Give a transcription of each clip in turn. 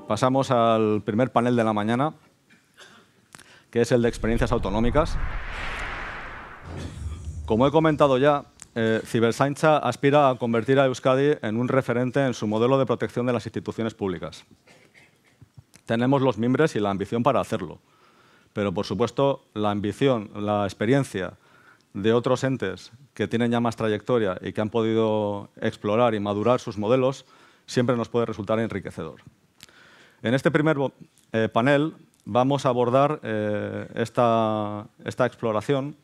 Pasamos al primer panel de la mañana, que es el de experiencias autonómicas. Como he comentado ya, Ciberzaintza aspira a convertir a Euskadi en un referente en su modelo de protección de las instituciones públicas. Tenemos los mimbres y la ambición para hacerlo, pero por supuesto la ambición, la experiencia de otros entes que tienen ya más trayectoria y que han podido explorar y madurar sus modelos siempre nos puede resultar enriquecedor. En este primer panel vamos a abordar esta exploración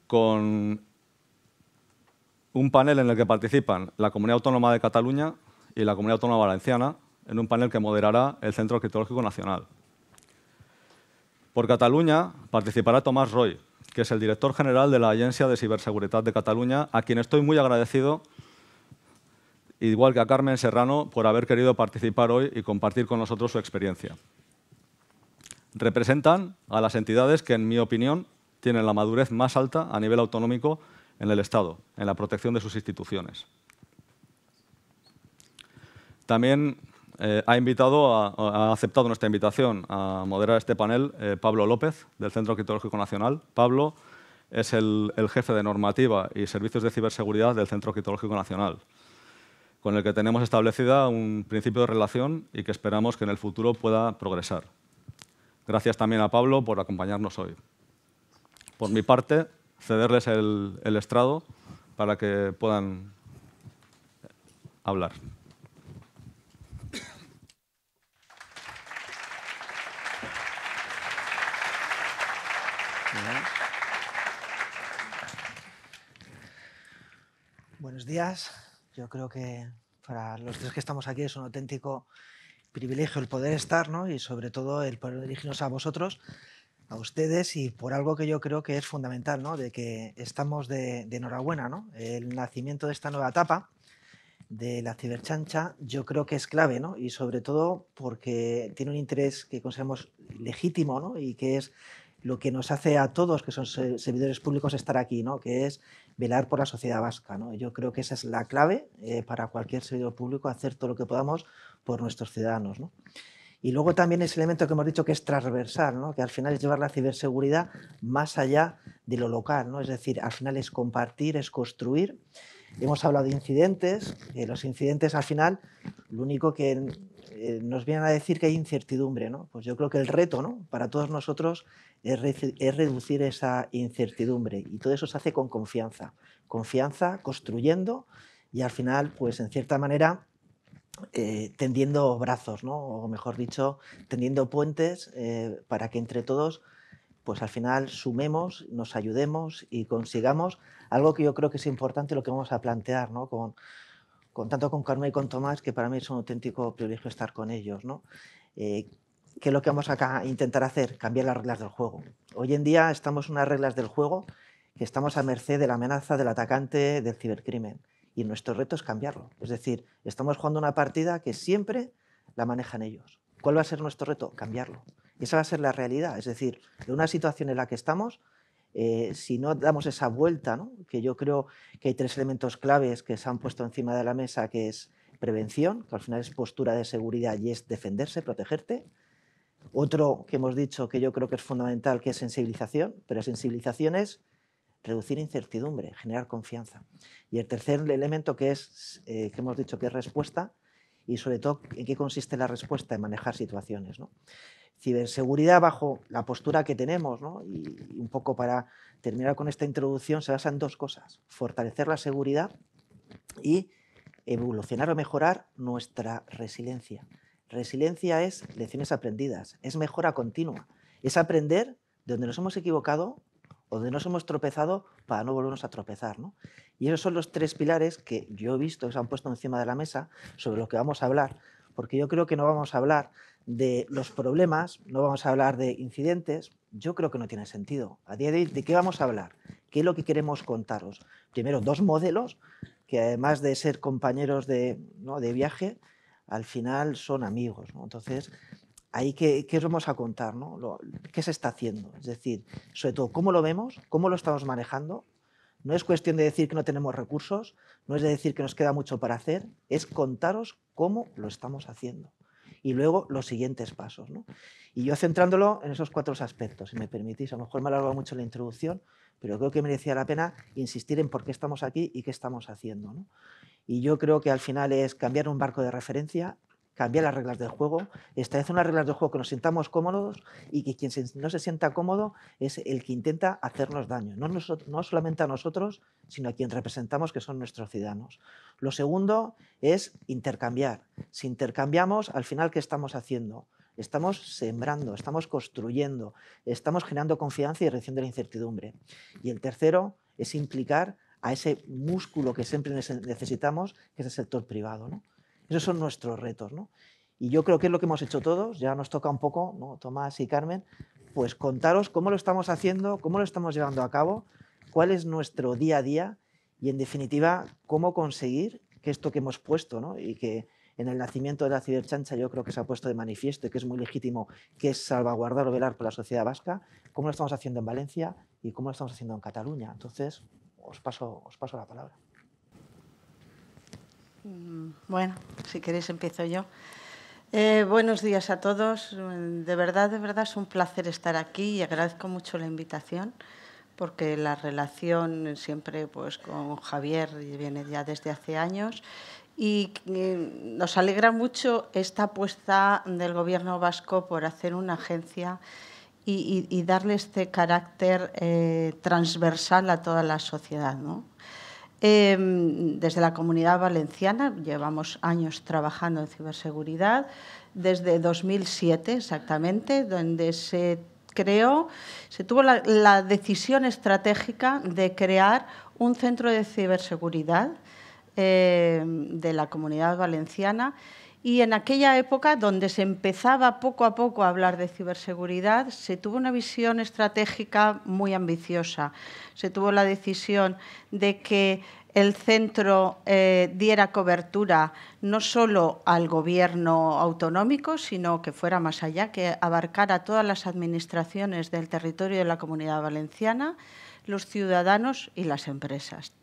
con un panel en el que participan la Comunidad Autónoma de Cataluña y la Comunidad Autónoma Valenciana, en un panel que moderará el Centro Criptológico Nacional. Por Cataluña participará Tomás Roy, que es el director general de la Agencia de Ciberseguridad de Cataluña, a quien estoy muy agradecido, igual que a Carmen Serrano, por haber querido participar hoy y compartir con nosotros su experiencia. Representan a las entidades que, en mi opinión, tienen la madurez más alta a nivel autonómico en el Estado, en la protección de sus instituciones. También ha aceptado nuestra invitación a moderar este panel Pablo López, del Centro Criptológico Nacional. Pablo es el jefe de normativa y servicios de ciberseguridad del Centro Criptológico Nacional, con el que tenemos establecida un principio de relación y que esperamos que en el futuro pueda progresar. Gracias también a Pablo por acompañarnos hoy. Por mi parte, cederles el estrado para que puedan hablar. Buenos días. Yo creo que para los tres que estamos aquí es un auténtico privilegio el poder estar, ¿no? Y sobre todo el poder dirigirnos a vosotros, a ustedes, y por algo que yo creo que es fundamental, ¿no? De que estamos de enhorabuena, ¿no? El nacimiento de esta nueva etapa de la ciberchancha yo creo que es clave, ¿no? Y sobre todo porque tiene un interés que consideramos legítimo, ¿no? Y que es lo que nos hace a todos, que son servidores públicos, estar aquí, ¿no? Que es velar por la sociedad vasca, ¿no? Yo creo que esa es la clave para cualquier servidor público, hacer todo lo que podamos por nuestros ciudadanos, ¿no? Y luego también ese elemento que hemos dicho que es transversal, ¿no? Que al final es llevar la ciberseguridad más allá de lo local, ¿no? Es decir, al final es compartir, es construir. Hemos hablado de incidentes, los incidentes al final lo único que nos vienen a decir que hay incertidumbre, ¿no? Pues yo creo que el reto, ¿no? Para todos nosotros es reducir esa incertidumbre, y todo eso se hace con confianza, construyendo y al final, pues en cierta manera, tendiendo brazos, ¿no? O mejor dicho, tendiendo puentes para que entre todos, pues al final sumemos, nos ayudemos y consigamos algo que yo creo que es importante, lo que vamos a plantear, ¿no? Tanto con Carmen y con Tomás, que para mí es un auténtico privilegio estar con ellos, ¿no? ¿Qué es lo que vamos a intentar hacer? Cambiar las reglas del juego. Hoy en día estamos en unas reglas del juego que estamos a merced de la amenaza del atacante del cibercrimen, y nuestro reto es cambiarlo. Es decir, estamos jugando una partida que siempre la manejan ellos. ¿Cuál va a ser nuestro reto? Cambiarlo. Y esa va a ser la realidad. Es decir, en una situación en la que estamos, si no damos esa vuelta, ¿no? Que yo creo que hay tres elementos claves que se han puesto encima de la mesa, que es prevención, que al final es postura de seguridad y es defenderse, protegerte. Otro que hemos dicho que yo creo que es fundamental, que es sensibilización, pero sensibilización es reducir incertidumbre, generar confianza. Y el tercer elemento que hemos dicho que es respuesta, y sobre todo en qué consiste la respuesta, en manejar situaciones, ¿no? Ciberseguridad, bajo la postura que tenemos, ¿no? Y un poco para terminar con esta introducción, se basa en dos cosas: fortalecer la seguridad y evolucionar o mejorar nuestra resiliencia. Resiliencia es lecciones aprendidas, es mejora continua, es aprender de donde nos hemos equivocado o donde nos hemos tropezado para no volvernos a tropezar, ¿no? Y esos son los tres pilares que yo he visto que se han puesto encima de la mesa sobre lo que vamos a hablar, porque yo creo que no vamos a hablar de los problemas, no vamos a hablar de incidentes. Yo creo que no tiene sentido. A día de hoy, ¿de qué vamos a hablar? ¿Qué es lo que queremos contaros? Primero, dos modelos que, además de ser compañeros de viaje, al final son amigos, ¿no? Entonces, ahí ¿qué os vamos a contar, ¿no? ¿Qué se está haciendo? Es decir, sobre todo, ¿cómo lo vemos? ¿Cómo lo estamos manejando? No es cuestión de decir que no tenemos recursos, no es de decir que nos queda mucho para hacer, es contaros cómo lo estamos haciendo. y luego los siguientes pasos, ¿no? Y yo centrándolo en esos 4 aspectos, si me permitís, a lo mejor me ha alargado mucho la introducción, pero creo que merecía la pena insistir en por qué estamos aquí y qué estamos haciendo, ¿no? Y yo creo que al final es cambiar un marco de referencia, cambiar las reglas del juego, establecer unas reglas del juego que nos sintamos cómodos y que quien no se sienta cómodo es el que intenta hacernos daño, no solamente a nosotros, sino a quien representamos, que son nuestros ciudadanos. Lo segundo es intercambiar. Si intercambiamos, al final, ¿qué estamos haciendo? Estamos sembrando, estamos construyendo, estamos generando confianza y reduciendo la incertidumbre. Y el tercero es implicar a ese músculo que siempre necesitamos, que es el sector privado, ¿no? Esos son nuestros retos, ¿no? Y yo creo que es lo que hemos hecho todos, ya nos toca un poco, ¿no? Tomás y Carmen, pues contaros cómo lo estamos haciendo, cómo lo estamos llevando a cabo, cuál es nuestro día a día y, en definitiva, cómo conseguir que esto que hemos puesto, ¿no? Y que en el nacimiento de la ciberchancha yo creo que se ha puesto de manifiesto y que es muy legítimo, que es salvaguardar o velar por la sociedad vasca, cómo lo estamos haciendo en Valencia y cómo lo estamos haciendo en Cataluña. Entonces, os paso la palabra. Bueno, si queréis empiezo yo. Buenos días a todos. De verdad es un placer estar aquí y agradezco mucho la invitación, porque la relación siempre pues, con Javier viene ya desde hace años y nos alegra mucho esta apuesta del Gobierno vasco por hacer una agencia y darle este carácter transversal a toda la sociedad, ¿no? Desde la Comunidad Valenciana llevamos años trabajando en ciberseguridad, desde 2007 exactamente, donde se tuvo la decisión estratégica de crear un centro de ciberseguridad de la Comunidad Valenciana. Y en aquella época, donde se empezaba poco a poco a hablar de ciberseguridad, se tuvo una visión estratégica muy ambiciosa. Se tuvo la decisión de que el centro diera cobertura no solo al gobierno autonómico, sino que fuera más allá, que abarcara todas las administraciones del territorio de la Comunidad Valenciana, los ciudadanos y las empresas.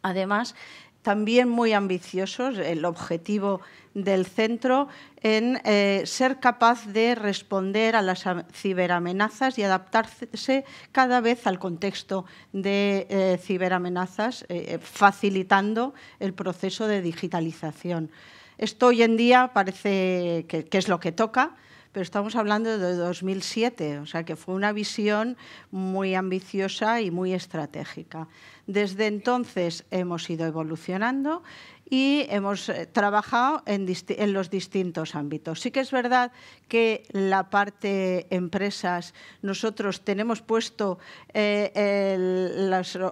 Además, también muy ambiciosos, el objetivo del centro en ser capaz de responder a las ciberamenazas y adaptarse cada vez al contexto de ciberamenazas, facilitando el proceso de digitalización. Esto hoy en día parece que es lo que toca, pero estamos hablando de 2007, o sea que fue una visión muy ambiciosa y muy estratégica. Desde entonces hemos ido evolucionando y hemos trabajado en los distintos ámbitos. Sí que es verdad que la parte empresas, nosotros tenemos puesto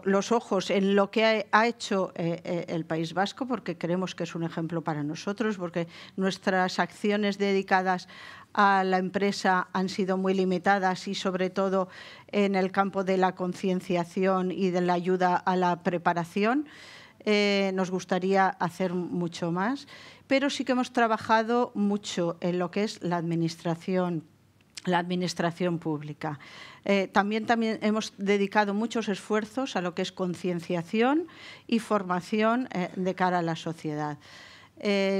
los ojos en lo que ha hecho el País Vasco, porque creemos que es un ejemplo para nosotros, porque nuestras acciones dedicadas a la empresa han sido muy limitadas y sobre todo en el campo de la concienciación y de la ayuda a la preparación. Nos gustaría hacer mucho más, pero sí que hemos trabajado mucho en lo que es la administración pública. También hemos dedicado muchos esfuerzos a lo que es concienciación y formación de cara a la sociedad.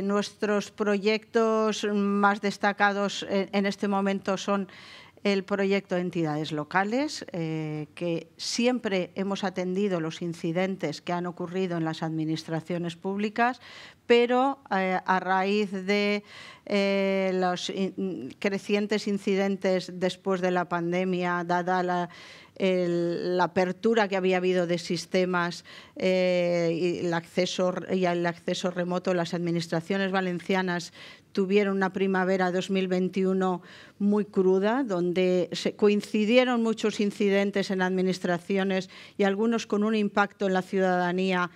Nuestros proyectos más destacados en este momento son el proyecto de entidades locales, que siempre hemos atendido los incidentes que han ocurrido en las administraciones públicas, pero a raíz de los crecientes incidentes después de la pandemia, dada la apertura que había habido de sistemas y el acceso remoto, las administraciones valencianas tuvieron una primavera 2021 muy cruda, donde coincidieron muchos incidentes en administraciones y algunos con un impacto en la ciudadanía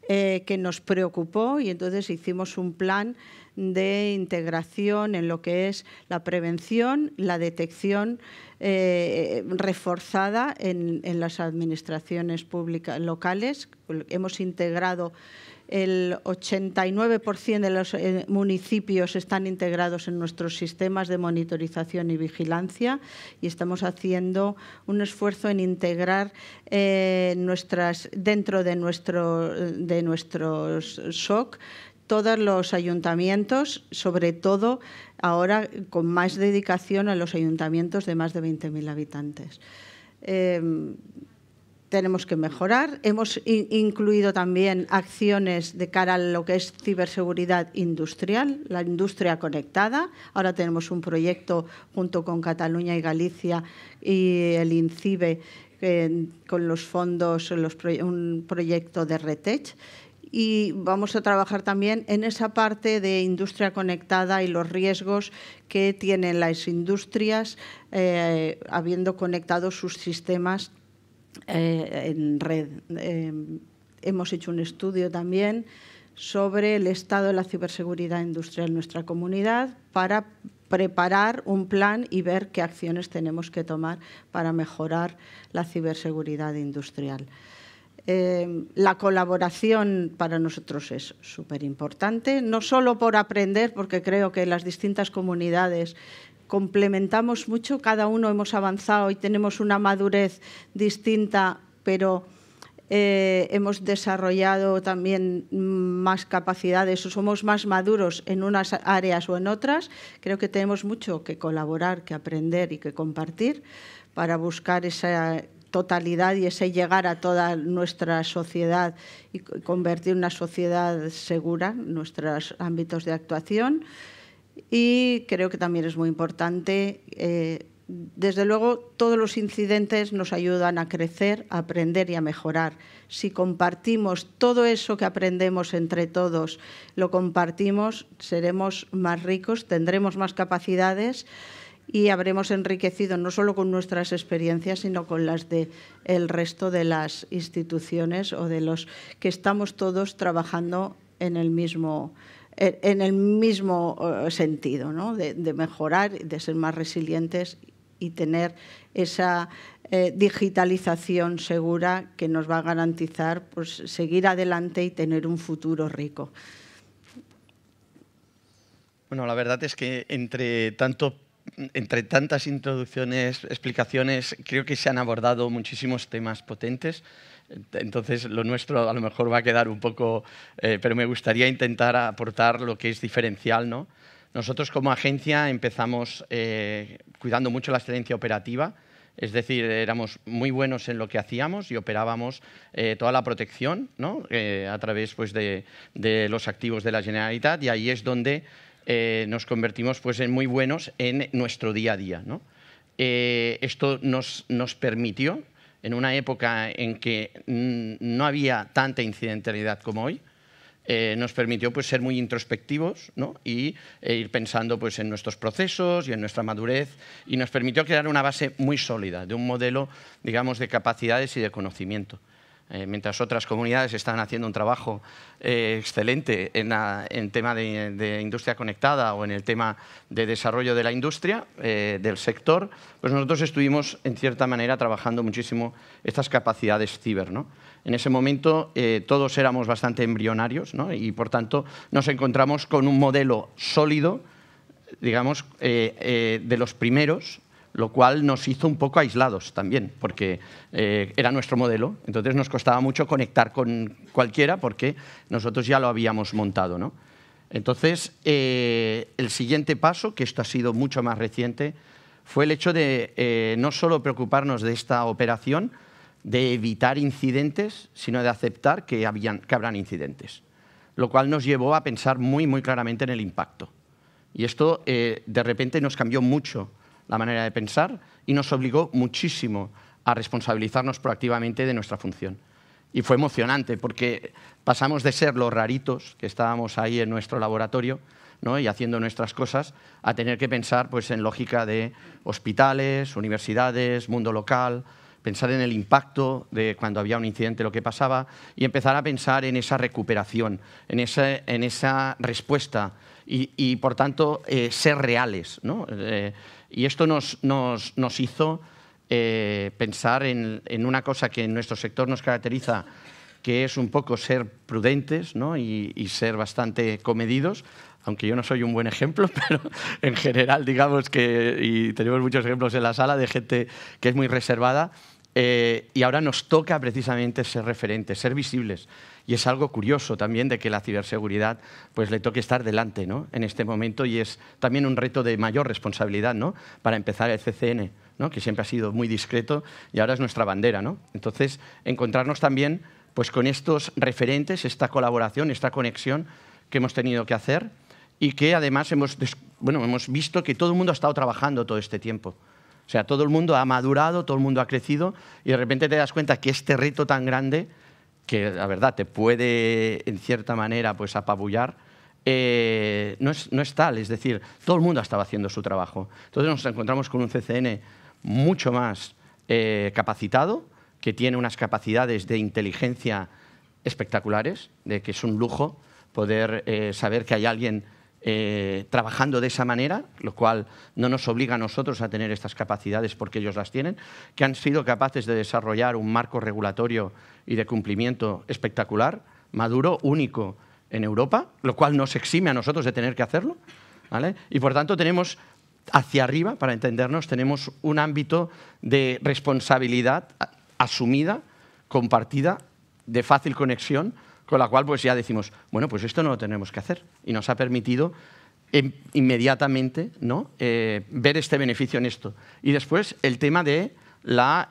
que nos preocupó, y entonces hicimos un plan de integración en lo que es la prevención, la detección reforzada en las administraciones públicas locales. Hemos integrado el 89% de los municipios están integrados en nuestros sistemas de monitorización y vigilancia, y estamos haciendo un esfuerzo en integrar dentro de nuestros SOC todos los ayuntamientos, sobre todo ahora con más dedicación a los ayuntamientos de más de 20.000 habitantes. Tenemos que mejorar. Hemos incluido también acciones de cara a lo que es ciberseguridad industrial, la industria conectada. Ahora tenemos un proyecto junto con Cataluña y Galicia y el INCIBE con los fondos, un proyecto de RETECH. Y vamos a trabajar también en esa parte de industria conectada y los riesgos que tienen las industrias habiendo conectado sus sistemas en red. Hemos hecho un estudio también sobre el estado de la ciberseguridad industrial en nuestra comunidad para preparar un plan y ver qué acciones tenemos que tomar para mejorar la ciberseguridad industrial. La colaboración para nosotros es súper importante, no solo por aprender, porque creo que las distintas comunidades complementamos mucho, cada uno hemos avanzado y tenemos una madurez distinta, pero hemos desarrollado también más capacidades o somos más maduros en unas áreas o en otras. Creo que tenemos mucho que colaborar, que aprender y que compartir para buscar esa totalidad y ese llegar a toda nuestra sociedad y convertir una sociedad segura en nuestros ámbitos de actuación. Y creo que también es muy importante, desde luego, todos los incidentes nos ayudan a crecer, a aprender y a mejorar. Si compartimos todo eso que aprendemos entre todos, lo compartimos, seremos más ricos, tendremos más capacidades y habremos enriquecido no solo con nuestras experiencias, sino con las del resto de las instituciones o de los que estamos todos trabajando en el mismo sentido, ¿no? de mejorar, de ser más resilientes y tener esa digitalización segura que nos va a garantizar pues, seguir adelante y tener un futuro rico. Bueno, la verdad es que entre tantas introducciones, explicaciones, creo que se han abordado muchísimos temas potentes. Entonces, lo nuestro a lo mejor va a quedar un poco, pero me gustaría intentar aportar lo que es diferencial, ¿no? Nosotros como agencia empezamos cuidando mucho la excelencia operativa, es decir, éramos muy buenos en lo que hacíamos y operábamos toda la protección, ¿no? A través pues, de los activos de la Generalitat, y ahí es donde nos convertimos pues, en muy buenos en nuestro día a día, ¿no? Esto nos permitió, en una época en que no había tanta incidentalidad como hoy, nos permitió pues, ser muy introspectivos, ¿no? Y ir pensando pues, en nuestros procesos y en nuestra madurez, y nos permitió crear una base muy sólida de un modelo, digamos, de capacidades y de conocimiento. Mientras otras comunidades están haciendo un trabajo excelente en tema de industria conectada o en el tema de desarrollo de la industria, del sector, pues nosotros estuvimos, en cierta manera, trabajando muchísimo estas capacidades ciber, ¿no? En ese momento todos éramos bastante embrionarios, ¿no? Y, por tanto, nos encontramos con un modelo sólido, digamos, de los primeros, lo cual nos hizo un poco aislados también, porque era nuestro modelo. Entonces nos costaba mucho conectar con cualquiera porque nosotros ya lo habíamos montado, ¿no? Entonces, el siguiente paso, que esto ha sido mucho más reciente, fue el hecho de no solo preocuparnos de esta operación, de evitar incidentes, sino de aceptar que habrán incidentes, lo cual nos llevó a pensar muy, muy claramente en el impacto. Y esto, de repente, nos cambió mucho la manera de pensar y nos obligó muchísimo a responsabilizarnos proactivamente de nuestra función. Y fue emocionante porque pasamos de ser los raritos que estábamos ahí en nuestro laboratorio, ¿no? Y haciendo nuestras cosas, a tener que pensar pues, en lógica de hospitales, universidades, mundo local, pensar en el impacto de cuando había un incidente, lo que pasaba, y empezar a pensar en esa recuperación, en esa respuesta y por tanto, ser reales, ¿no? Y esto nos hizo pensar en una cosa que en nuestro sector nos caracteriza, que es un poco ser prudentes, ¿no? y ser bastante comedidos, aunque yo no soy un buen ejemplo, pero en general digamos que, y tenemos muchos ejemplos en la sala de gente que es muy reservada, Y ahora nos toca precisamente ser referentes, ser visibles. Y es algo curioso también de que la ciberseguridad pues, le toque estar delante, ¿no?, en este momento, y es también un reto de mayor responsabilidad, ¿no?, para empezar el CCN, ¿no?, que siempre ha sido muy discreto y ahora es nuestra bandera, ¿no? Entonces, encontrarnos también pues, con estos referentes, esta colaboración, esta conexión que hemos tenido que hacer y que además hemos visto que todo el mundo ha estado trabajando todo este tiempo. O sea, todo el mundo ha madurado, todo el mundo ha crecido y de repente te das cuenta que este reto tan grande, que la verdad te puede en cierta manera pues, apabullar, no es tal. Es decir, todo el mundo estaba haciendo su trabajo. Entonces nos encontramos con un CCN mucho más capacitado, que tiene unas capacidades de inteligencia espectaculares, de que es un lujo poder saber que hay alguien trabajando de esa manera, lo cual no nos obliga a nosotros a tener estas capacidades porque ellos las tienen, que han sido capaces de desarrollar un marco regulatorio y de cumplimiento espectacular, maduro, único en Europa, lo cual nos exime a nosotros de tener que hacerlo, ¿vale? Y por tanto tenemos hacia arriba, para entendernos, tenemos un ámbito de responsabilidad asumida, compartida, de fácil conexión, con la cual pues ya decimos, bueno, pues esto no lo tenemos que hacer. Y nos ha permitido inmediatamente, ¿no?, ver este beneficio en esto. Y después el tema de la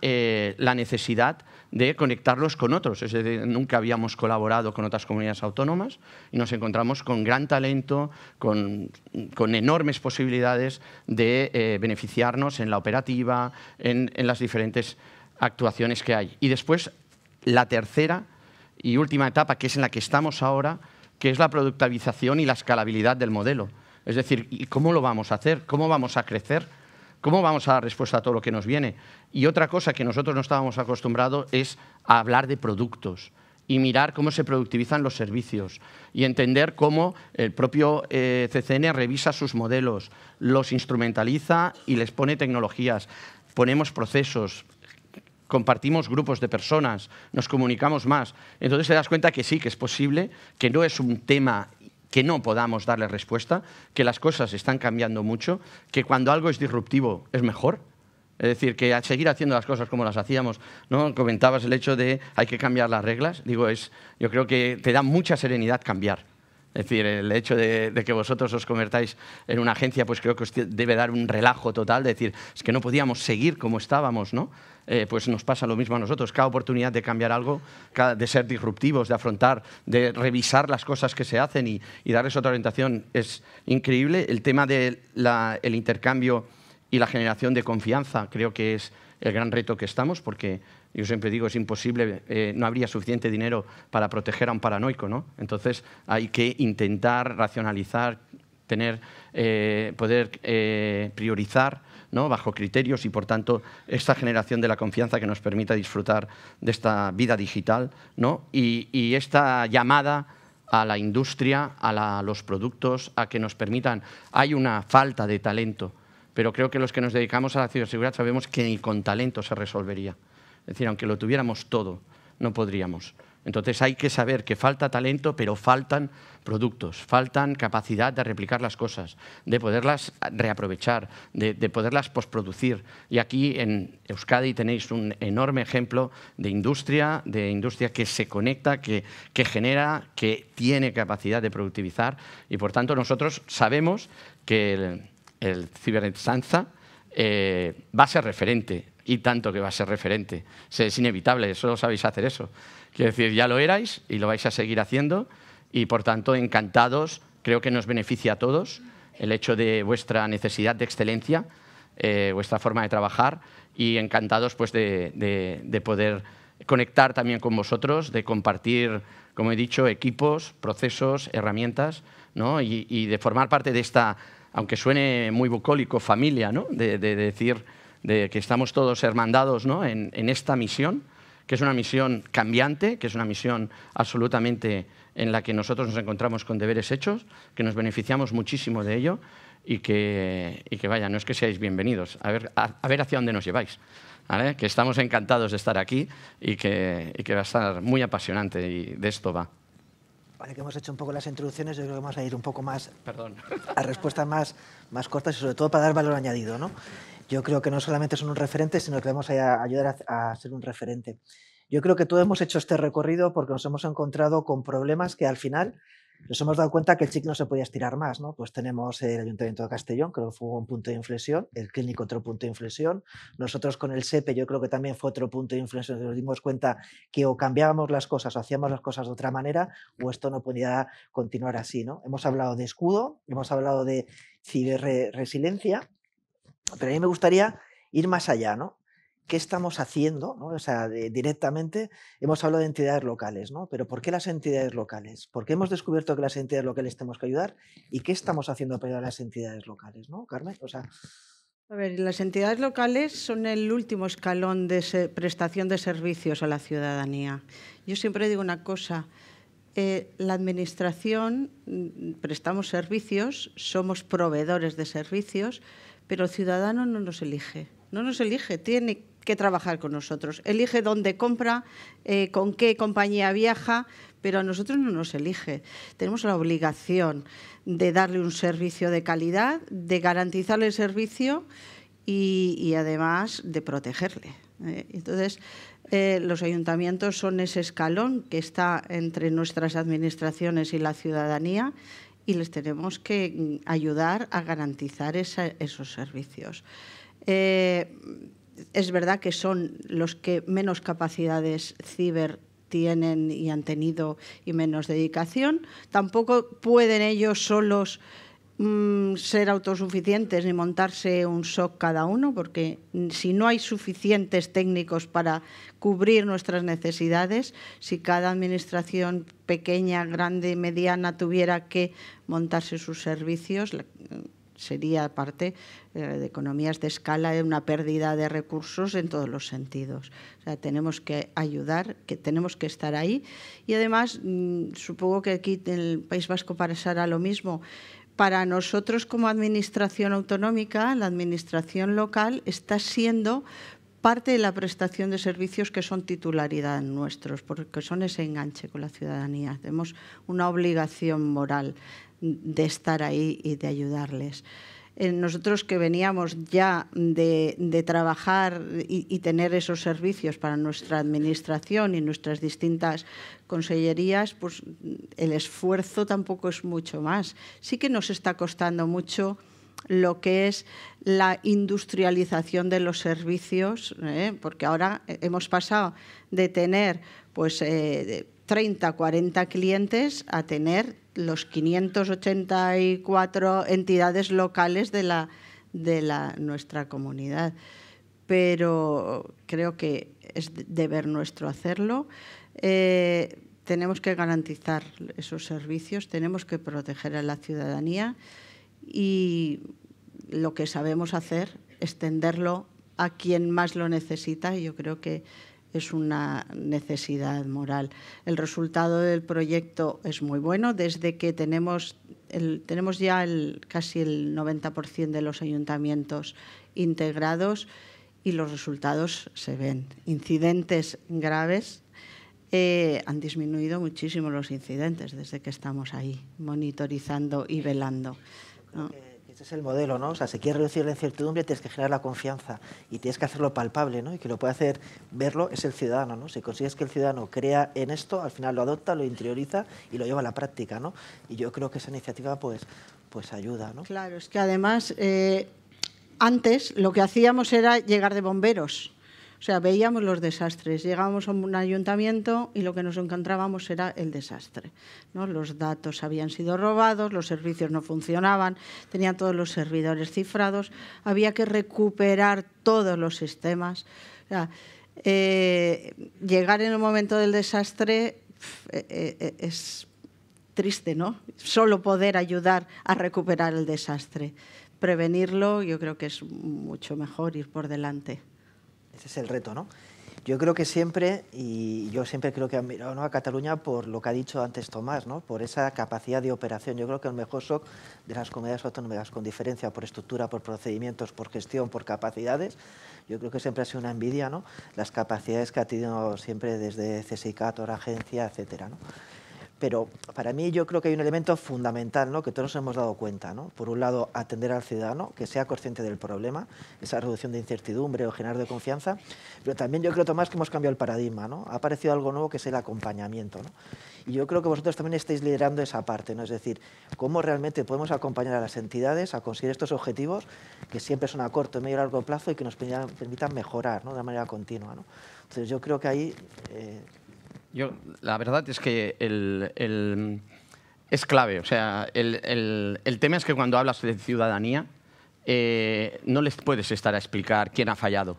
necesidad de conectarlos con otros. Es decir, nunca habíamos colaborado con otras comunidades autónomas y nos encontramos con gran talento, con enormes posibilidades de beneficiarnos en la operativa, en las diferentes actuaciones que hay. Y después la tercera y última etapa, que es en la que estamos ahora, que es la productivización y la escalabilidad del modelo. Es decir, ¿y cómo lo vamos a hacer? ¿Cómo vamos a crecer? ¿Cómo vamos a dar respuesta a todo lo que nos viene? Y otra cosa que nosotros no estábamos acostumbrados es a hablar de productos y mirar cómo se productivizan los servicios y entender cómo el propio CCN revisa sus modelos, los instrumentaliza y les pone tecnologías, ponemos procesos, compartimos grupos de personas, nos comunicamos más. Entonces te das cuenta que sí, que es posible, que no es un tema que no podamos darle respuesta, que las cosas están cambiando mucho, que cuando algo es disruptivo es mejor. Es decir, que al seguir haciendo las cosas como las hacíamos, ¿no? Comentabas el hecho de hay que cambiar las reglas. Digo, yo creo que te da mucha serenidad cambiar. Es decir, el hecho de que vosotros os convertáis en una agencia, pues creo que os debe dar un relajo total, de decir, es que no podíamos seguir como estábamos, ¿no? Pues nos pasa lo mismo a nosotros. Cada oportunidad de cambiar algo, de ser disruptivos, de afrontar, de revisar las cosas que se hacen y darles otra orientación es increíble. El tema del intercambio y la generación de confianza creo que es el gran reto que estamos, porque yo siempre digo, es imposible, no habría suficiente dinero para proteger a un paranoico, ¿no? Entonces hay que intentar racionalizar, poder priorizar, ¿no?, bajo criterios y, por tanto, esta generación de la confianza que nos permita disfrutar de esta vida digital, ¿no? Y esta llamada a la industria, a los productos, a que nos permitan. Hay una falta de talento, pero creo que los que nos dedicamos a la ciberseguridad sabemos que ni con talento se resolvería. Es decir, aunque lo tuviéramos todo, no podríamos. Entonces hay que saber que falta talento, pero faltan productos, faltan capacidad de replicar las cosas, de poderlas reaprovechar, de poderlas postproducir. Y aquí en Euskadi tenéis un enorme ejemplo de industria que se conecta, que genera, que tiene capacidad de productivizar. Y por tanto nosotros sabemos que el Ciberentsanza va a ser referente, y tanto que va a ser referente. Es inevitable, solo sabéis hacer eso. Quiero decir, ya lo erais y lo vais a seguir haciendo y, por tanto, encantados, creo que nos beneficia a todos el hecho de vuestra necesidad de excelencia, vuestra forma de trabajar y encantados pues, de poder conectar también con vosotros, de compartir, como he dicho, equipos, procesos, herramientas, ¿no? y de formar parte de esta, aunque suene muy bucólico, familia, ¿no? de decir de que estamos todos hermandados, ¿no? en esta misión, que es una misión cambiante, que es una misión absolutamente en la que nosotros nos encontramos con deberes hechos, que nos beneficiamos muchísimo de ello y que vaya, no es que seáis bienvenidos, a ver hacia dónde nos lleváis, ¿vale? Que estamos encantados de estar aquí y que va a estar muy apasionante y de esto va. Vale, que hemos hecho un poco las introducciones, yo creo que vamos a ir un poco más Perdón. a respuestas más cortas y sobre todo para dar valor añadido, ¿no? Yo creo que no solamente son un referente, sino que vamos a ayudar a ser un referente. Yo creo que todos hemos hecho este recorrido porque nos hemos encontrado con problemas que al final nos hemos dado cuenta que el chicle no se podía estirar más, ¿no? Pues tenemos el Ayuntamiento de Castellón, creo que fue un punto de inflexión, el Clínico otro punto de inflexión, nosotros con el SEPE yo creo que también fue otro punto de inflexión, nos dimos cuenta que o cambiábamos las cosas o hacíamos las cosas de otra manera o esto no podía continuar así, ¿no? Hemos hablado de escudo, hemos hablado de ciberresiliencia, pero a mí me gustaría ir más allá, ¿no? ¿Qué estamos haciendo? ¿No? O sea, directamente hemos hablado de entidades locales, ¿no? Pero ¿por qué las entidades locales? ¿Por qué hemos descubierto que las entidades locales tenemos que ayudar? ¿Y qué estamos haciendo para ayudar a las entidades locales, ¿no, Carmen? O sea, A ver, las entidades locales son el último escalón de prestación de servicios a la ciudadanía. Yo siempre digo una cosa, la administración prestamos servicios, somos proveedores de servicios, pero el ciudadano no nos elige. No nos elige, tiene que trabajar con nosotros. Elige dónde compra, con qué compañía viaja, pero a nosotros no nos elige. Tenemos la obligación de darle un servicio de calidad, de garantizarle el servicio y además de protegerle. Entonces, los ayuntamientos son ese escalón que está entre nuestras administraciones y la ciudadanía y les tenemos que ayudar a garantizar esos servicios. Es verdad que son los que menos capacidades ciber tienen y han tenido y menos dedicación. Tampoco pueden ellos solos ser autosuficientes ni montarse un SOC cada uno, porque si no hay suficientes técnicos para cubrir nuestras necesidades, si cada administración pequeña, grande, mediana tuviera que montarse sus servicios, sería parte de economías de escala, de una pérdida de recursos en todos los sentidos. O sea, tenemos que ayudar, que tenemos que estar ahí. Y además, supongo que aquí en el País Vasco pasará lo mismo. Para nosotros como administración autonómica, la administración local está siendo parte de la prestación de servicios que son titularidad nuestros, porque son ese enganche con la ciudadanía. Tenemos una obligación moral de estar ahí y de ayudarles. Nosotros que veníamos ya de trabajar y tener esos servicios para nuestra administración y nuestras distintas consellerías, pues el esfuerzo tampoco es mucho más. Sí que nos está costando mucho lo que es la industrialización de los servicios, porque ahora hemos pasado de tener pues 30, 40 clientes a tener los 584 entidades locales de nuestra comunidad. Pero creo que es deber nuestro hacerlo. Tenemos que garantizar esos servicios, tenemos que proteger a la ciudadanía y lo que sabemos hacer, extenderlo a quien más lo necesita, y yo creo que es una necesidad moral. El resultado del proyecto es muy bueno. Desde que tenemos ya casi el 90% de los ayuntamientos integrados y los resultados se ven. Incidentes graves, han disminuido muchísimo los incidentes desde que estamos ahí, monitorizando y velando, ¿no? Este es el modelo, ¿no? O sea, si quieres reducir la incertidumbre, tienes que generar la confianza y tienes que hacerlo palpable, ¿no? Y que lo puede hacer verlo es el ciudadano, ¿no? Si consigues que el ciudadano crea en esto, al final lo adopta, lo interioriza y lo lleva a la práctica, ¿no? Y yo creo que esa iniciativa pues ayuda, ¿no? Claro, es que además antes lo que hacíamos era llegar de bomberos. O sea, veíamos los desastres, llegábamos a un ayuntamiento y lo que nos encontrábamos era el desastre, ¿no? Los datos habían sido robados, los servicios no funcionaban, tenían todos los servidores cifrados, había que recuperar todos los sistemas. O sea, llegar en el momento del desastre es triste, ¿no? Solo poder ayudar a recuperar el desastre. Prevenirlo yo creo que es mucho mejor, ir por delante. Ese es el reto, ¿no? Yo creo que siempre, y yo siempre creo que he admirado, ¿no?, a Cataluña por lo que ha dicho antes Tomás, ¿no?, por esa capacidad de operación. Yo creo que el mejor SOC de las comunidades autónomas, con diferencia por estructura, por procedimientos, por gestión, por capacidades, yo creo que siempre ha sido una envidia, ¿no?, las capacidades que ha tenido siempre desde CSICAT, otra agencia, etcétera, ¿no? Pero para mí yo creo que hay un elemento fundamental, ¿no?, que todos nos hemos dado cuenta, ¿no? Por un lado, atender al ciudadano, que sea consciente del problema, esa reducción de incertidumbre o generar de confianza, pero también yo creo, Tomás, que hemos cambiado el paradigma, ¿no? Ha aparecido algo nuevo que es el acompañamiento, ¿no? Y yo creo que vosotros también estáis liderando esa parte, ¿no? Es decir, cómo realmente podemos acompañar a las entidades a conseguir estos objetivos que siempre son a corto, medio y largo plazo y que nos permitan mejorar, ¿no?, de manera continua, ¿no? Entonces yo creo que ahí... La verdad es que es clave. O sea, el tema es que cuando hablas de ciudadanía no les puedes estar a explicar quién ha fallado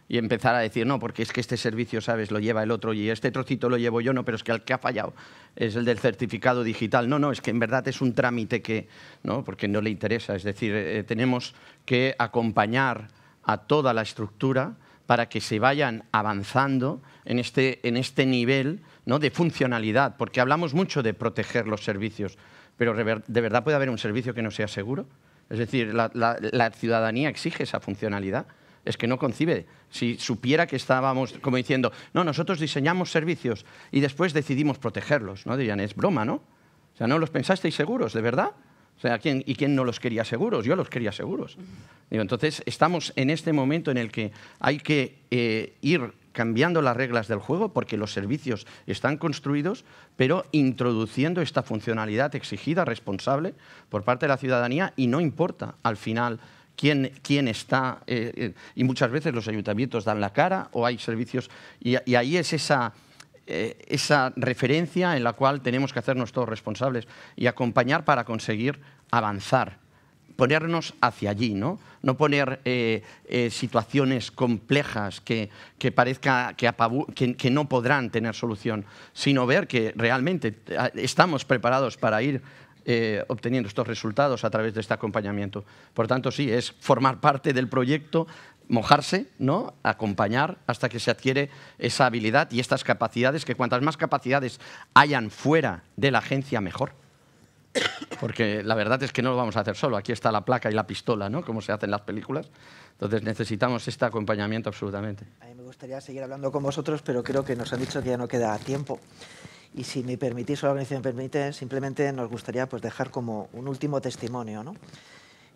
y empezar a decir, no, porque es que este servicio, ¿sabes?, lo lleva el otro y este trocito lo llevo yo, no, pero es que el que ha fallado es el del certificado digital. No, es que en verdad es un trámite que, ¿no?, porque no le interesa. Es decir, tenemos que acompañar a toda la estructura para que se vayan avanzando en este nivel, ¿no?, de funcionalidad, porque hablamos mucho de proteger los servicios, pero ¿de verdad puede haber un servicio que no sea seguro? Es decir, la ciudadanía exige esa funcionalidad. Es que no concibe. Si supiera que estábamos como diciendo, no, nosotros diseñamos servicios y después decidimos protegerlos, ¿no? Dirían, es broma, ¿no? O sea, ¿no los pensasteis seguros, de verdad? O sea, ¿quién no los quería seguros? Yo los quería seguros. Digo, entonces, estamos en este momento en el que hay que ir cambiando las reglas del juego porque los servicios están construidos, pero introduciendo esta funcionalidad exigida, responsable, por parte de la ciudadanía, y no importa, al final, quién está, y muchas veces los ayuntamientos dan la cara o hay servicios, y ahí es esa referencia en la cual tenemos que hacernos todos responsables y acompañar para conseguir avanzar, ponernos hacia allí, ¿no? No poner situaciones complejas que parezca que no podrán tener solución, sino ver que realmente estamos preparados para ir obteniendo estos resultados a través de este acompañamiento. Por tanto, sí, es formar parte del proyecto, mojarse, ¿no?, acompañar hasta que se adquiere esa habilidad y estas capacidades, que cuantas más capacidades hayan fuera de la agencia, mejor. Porque la verdad es que no lo vamos a hacer solo. Aquí está la placa y la pistola, ¿no?, como se hace en las películas. Entonces necesitamos este acompañamiento absolutamente. A mí me gustaría seguir hablando con vosotros, pero creo que nos han dicho que ya no queda tiempo. Y si me permitís, o la organización me permite, simplemente nos gustaría pues dejar como un último testimonio, ¿no?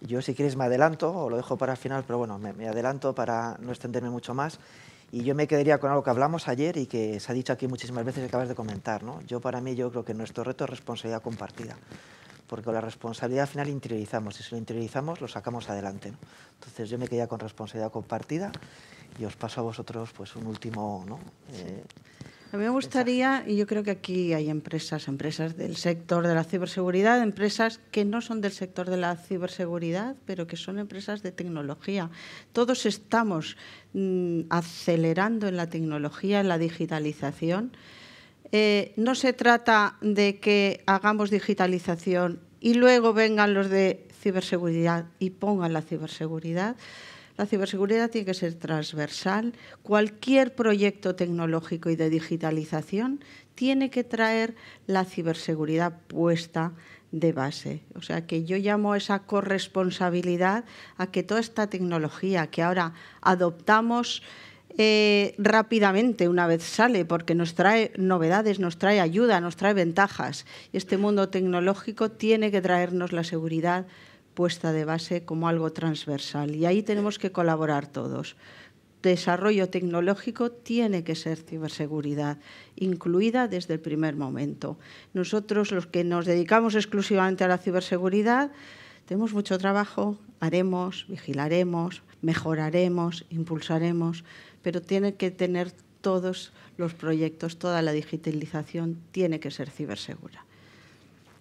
Yo, si queréis, me adelanto, o lo dejo para el final, pero bueno, me adelanto para no extenderme mucho más. Y yo me quedaría con algo que hablamos ayer y que se ha dicho aquí muchísimas veces y acabas de comentar, ¿no? Para mí, yo creo que nuestro reto es responsabilidad compartida. Porque con la responsabilidad al final interiorizamos, y si lo interiorizamos, lo sacamos adelante, ¿no? Entonces, yo me quedaría con responsabilidad compartida y os paso a vosotros pues un último, ¿no? A mí me gustaría, y yo creo que aquí hay empresas del sector de la ciberseguridad, empresas que no son del sector de la ciberseguridad, pero que son empresas de tecnología. Todos estamos acelerando en la tecnología, en la digitalización. No se trata de que hagamos digitalización y luego vengan los de ciberseguridad y pongan la ciberseguridad. La ciberseguridad tiene que ser transversal. Cualquier proyecto tecnológico y de digitalización tiene que traer la ciberseguridad puesta de base. O sea, que yo llamo esa corresponsabilidad a que toda esta tecnología que ahora adoptamos rápidamente una vez sale, porque nos trae novedades, nos trae ayuda, nos trae ventajas. Y este mundo tecnológico tiene que traernos la seguridad puesta de base como algo transversal. Y ahí tenemos que colaborar todos. Desarrollo tecnológico tiene que ser ciberseguridad, incluida desde el primer momento. Nosotros, los que nos dedicamos exclusivamente a la ciberseguridad, tenemos mucho trabajo, haremos, vigilaremos, mejoraremos, impulsaremos, pero tiene que tener todos los proyectos, toda la digitalización tiene que ser cibersegura.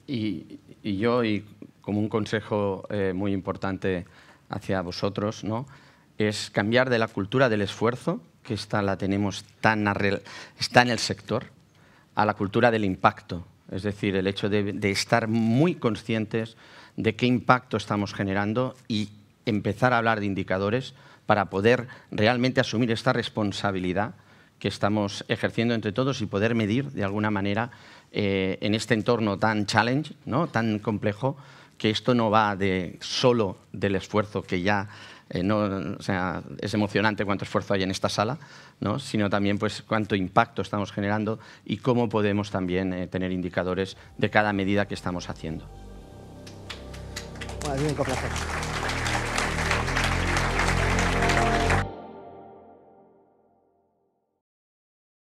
Y yo, como un consejo muy importante hacia vosotros, ¿no?, es cambiar de la cultura del esfuerzo, que la tenemos está en el sector, a la cultura del impacto. Es decir, el hecho de estar muy conscientes de qué impacto estamos generando y empezar a hablar de indicadores para poder realmente asumir esta responsabilidad que estamos ejerciendo entre todos y poder medir de alguna manera en este entorno tan challenge, ¿no?, tan complejo, que esto no va solo del esfuerzo que ya o sea, es emocionante cuánto esfuerzo hay en esta sala, ¿no? Sino también pues, cuánto impacto estamos generando y cómo podemos también tener indicadores de cada medida que estamos haciendo. Bueno, es un placer.